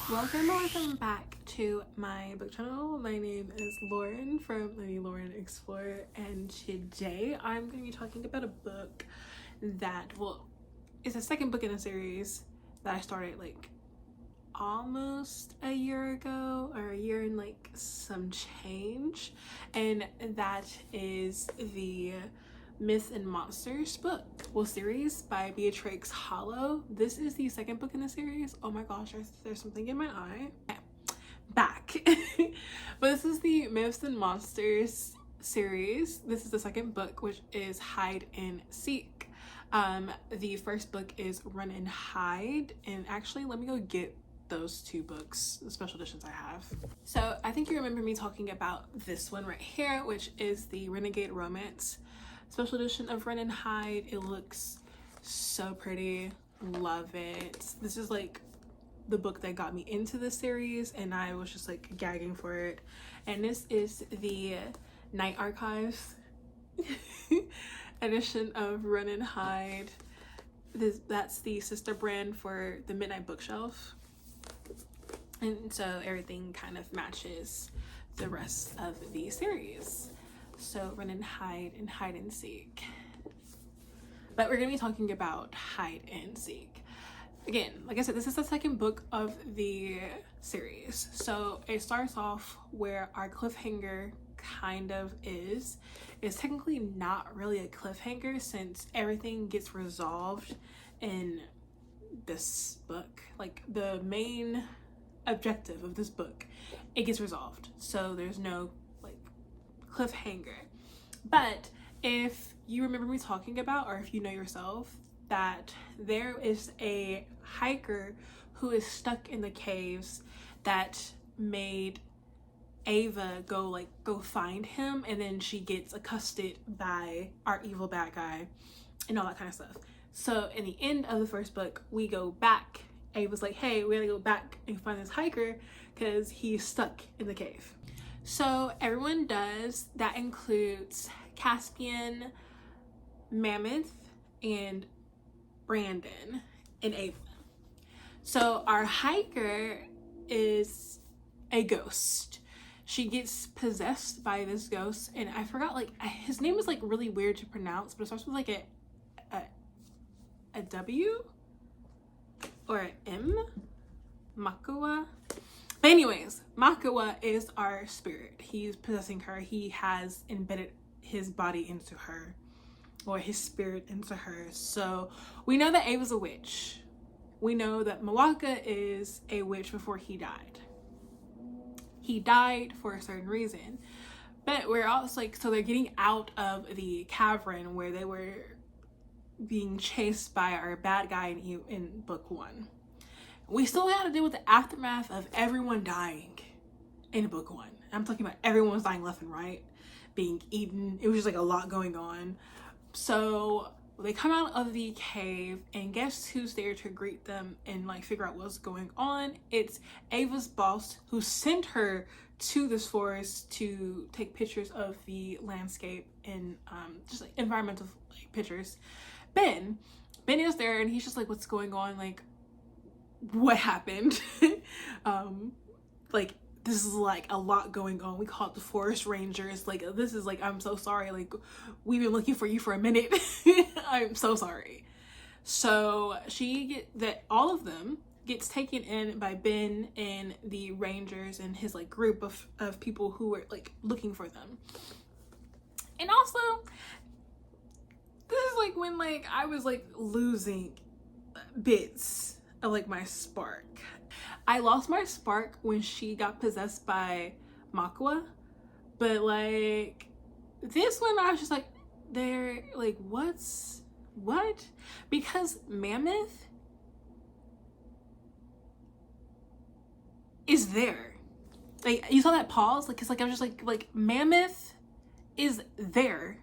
Welcome back to my book channel. My name is Lauren from Lady Lauren Explorer, and today I'm going to be talking about a book that, it's the second book in a series that I started like almost a year ago, or a year and like some change, and that is the Myths and Monsters series by Beatrix Hollow. This is the second book in the series. Oh my gosh, there's something in my eye. Back. But this is the Myths and Monsters series. This is the second book, which is Hide and Seek. The first book is Run and Hide, and actually let me go get those two books, the special editions I have. So I think you remember me talking about this one right here, which is the Renegade Romance special edition of Run and Hide. It looks so pretty. Love it. This is like the book that got me into the series, and I was just like gagging for it. And this is the Night Archives edition of Run and Hide. That's the sister brand for the Midnight Bookshelf, and so everything kind of matches the rest of the series. So Run and Hide and Hide and Seek. But we're going to be talking about Hide and Seek. Again, like I said, this is the second book of the series. So it starts off where our cliffhanger kind of is. It's technically not really a cliffhanger since everything gets resolved in this book. Like the main objective of this book, it gets resolved. So there's no cliffhanger. But if you remember me talking about, or if you know yourself, that there is a hiker who is stuck in the caves that made Ava go find him, and then she gets accosted by our evil bad guy and all that kind of stuff. So in the end of the first book, we go back. Ava's like, hey, we gotta go back and find this hiker because he's stuck in the cave. So everyone does. That includes Caspian, Mammoth, and Brandon, and Ava. So our hiker is a ghost. She gets possessed by this ghost, and I forgot, his name is really weird to pronounce, but it starts with a W or an M. Makua. But anyways, Makua is our spirit. He's possessing her. He has embedded his body into her, or his spirit into her. So we know that Ava's a witch. We know that Mawaka is a witch before he died. He died for a certain reason. But we're also so they're getting out of the cavern where they were being chased by our bad guy in book one. We still had to deal with the aftermath of everyone dying in book one. I'm talking about everyone was dying left and right, being eaten. It was just a lot going on. So they come out of the cave, and guess who's there to greet them and figure out what's going on? It's Ava's boss, who sent her to this forest to take pictures of the landscape and just environmental pictures. Ben is there, and he's just what's going on? What happened? This is a lot going on. We called the forest rangers. This is I'm so sorry. We've been looking for you for a minute. I'm so sorry. So all of them gets taken in by Ben and the rangers and his group of people who were looking for them. And also, this is when I was losing bits of my spark. I lost my spark when she got possessed by Makua, but this one I was just they're what? Because Mammoth is there. You saw that pause? Cause I was just Mammoth is there.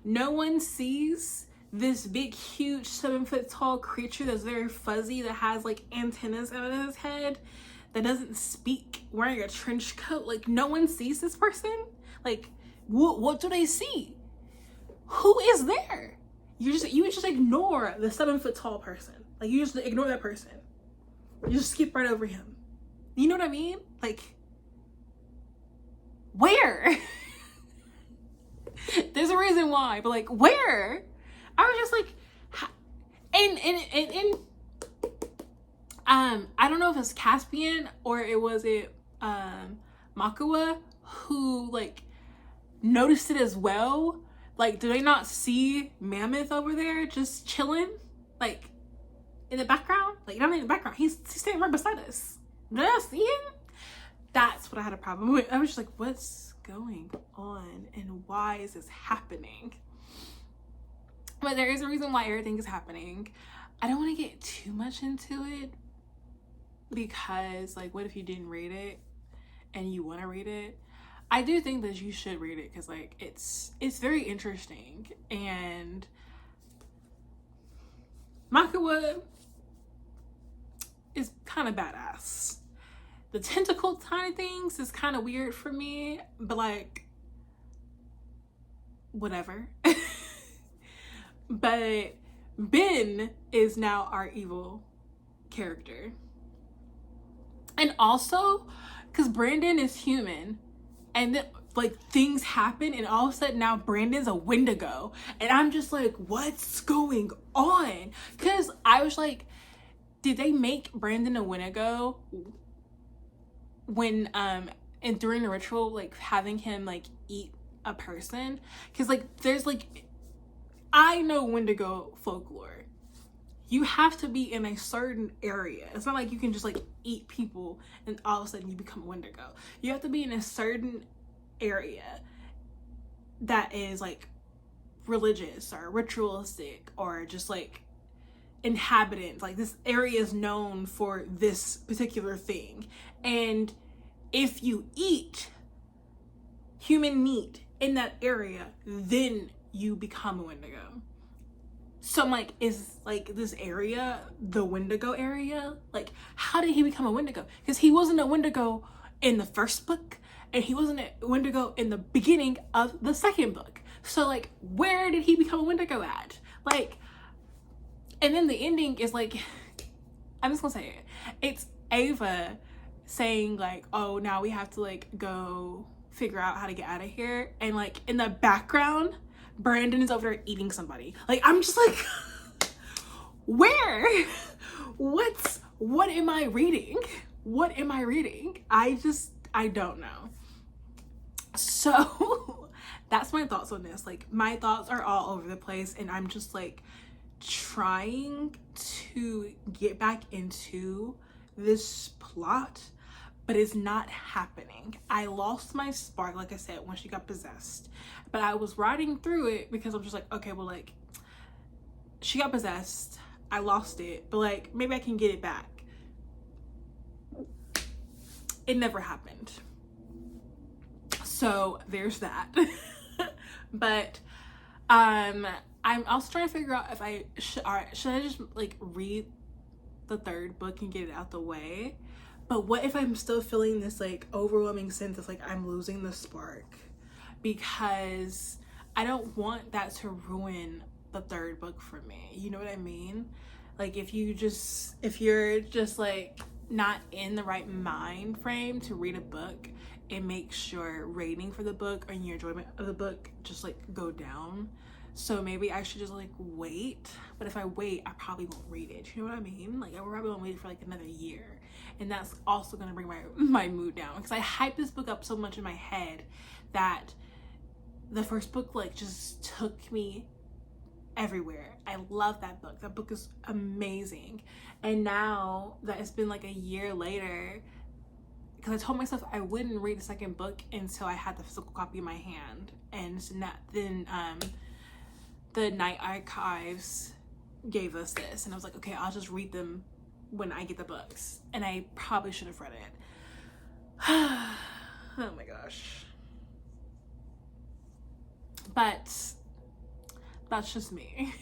No one sees this big, huge, 7-foot tall creature that's very fuzzy, that has antennas out of his head, that doesn't speak, wearing a trench coat. No one sees this person. What do they see? Who is there? You just ignore the 7-foot tall person. You just ignore that person. You just skip right over him. You know what I mean? Like, where? There's a reason why, but like, where? I was just like, and I don't know if it's Caspian or Makua who like noticed it as well. Like, do they not see Mammoth over there just chilling, like in the background? Like, not in the background. He's standing right beside us. Did I see him? That's what I had a problem with. I was just like, what's going on and why is this happening? But there is a reason why everything is happening. I don't want to get too much into it because, like, what if you didn't read it and you want to read it? I do think that you should read it because, like, it's very interesting. And Makua is kind of badass. The tentacle tiny things is kind of weird for me, but like, whatever. But Ben is now our evil character. And also, because Brandon is human, and then, like, things happen, and all of a sudden now Brandon's a Wendigo. And I'm just like, what's going on? Because I was like, did they make Brandon a Wendigo when and during the ritual, like having him like eat a person? Because like there's like, I know Wendigo folklore, you have to be in a certain area. It's not like you can just like eat people and all of a sudden you become a Wendigo. You have to be in a certain area that is like religious or ritualistic or just like inhabitants. Like, this area is known for this particular thing, and if you eat human meat in that area, then you become a Wendigo. So I'm like, is like this area the Wendigo area? Like, how did he become a Wendigo? Because he wasn't a Wendigo in the first book, and he wasn't a Wendigo in the beginning of the second book. So like, where did he become a Wendigo at? Like, and then the ending is like, I'm just gonna say it. It's Ava saying like, oh, now we have to like go figure out how to get out of here. And like in the background, Brandon is over there eating somebody. Like, I'm just like, where? What am I reading? What am I reading? I don't know. So that's my thoughts on this. Like, my thoughts are all over the place, and I'm just like trying to get back into this plot, but it's not happening. I lost my spark, like I said, when she got possessed. But I was riding through it because I'm just like, okay, well, like, she got possessed, I lost it, but like, maybe I can get it back. It never happened. So there's that. But I'm also trying to figure out if I should I just like read the third book and get it out the way. But what if I'm still feeling this like overwhelming sense of like I'm losing the spark? Because I don't want that to ruin the third book for me. You know what I mean? Like, if you're just like not in the right mind frame to read a book, it makes your rating for the book or your enjoyment of the book just like go down. So maybe I should just like wait. But if I wait, I probably won't read it. You know what I mean? Like, I probably won't wait for like another year, and that's also gonna bring my mood down, because I hyped this book up so much in my head that the first book like just took me everywhere. I love that book. That book is amazing. And now that it's been like a year later, because I told myself I wouldn't read the second book until I had the physical copy in my hand, and then the Night Archives gave us this, and I was like, okay, I'll just read them when I get the books. And I probably should have read it. Oh my gosh. But that's just me.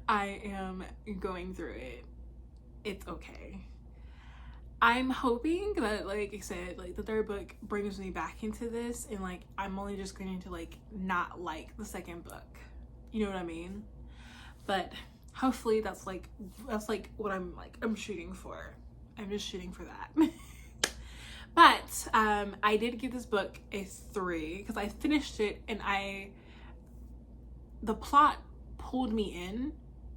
I am going through it. It's okay. I'm hoping that, like I said, like the third book brings me back into this, and like I'm only just going to like not like the second book. You know what I mean? But hopefully that's like what I'm shooting for. I'm just shooting for that. But I did give this book a 3 because I finished it and the plot pulled me in,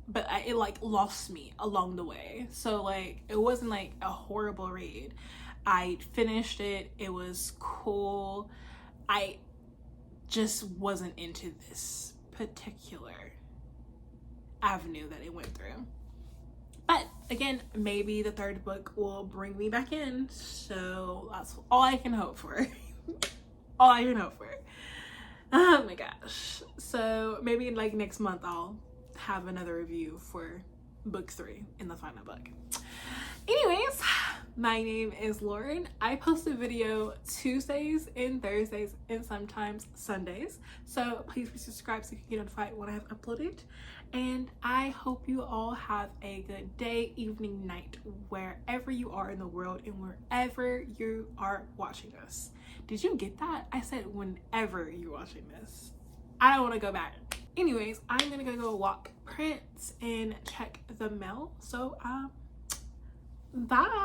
but it like lost me along the way. So like it wasn't like a horrible read. I finished it. It was cool. I just wasn't into this particular avenue that it went through. But again, maybe the 3rd book will bring me back in. So that's all I can hope for. All I can hope for. Oh my gosh. So maybe like next month I'll have another review for book 3 in the final book. Anyways, my name is Lauren. I post a video Tuesdays and Thursdays and sometimes Sundays. So please be subscribed so you can get notified when I have uploaded. And I hope you all have a good day, evening, night, wherever you are in the world and wherever you are watching this. Did you get that? I said whenever you're watching this. I don't want to go back. Anyways, I'm gonna go walk Prince and check the mail. So bye.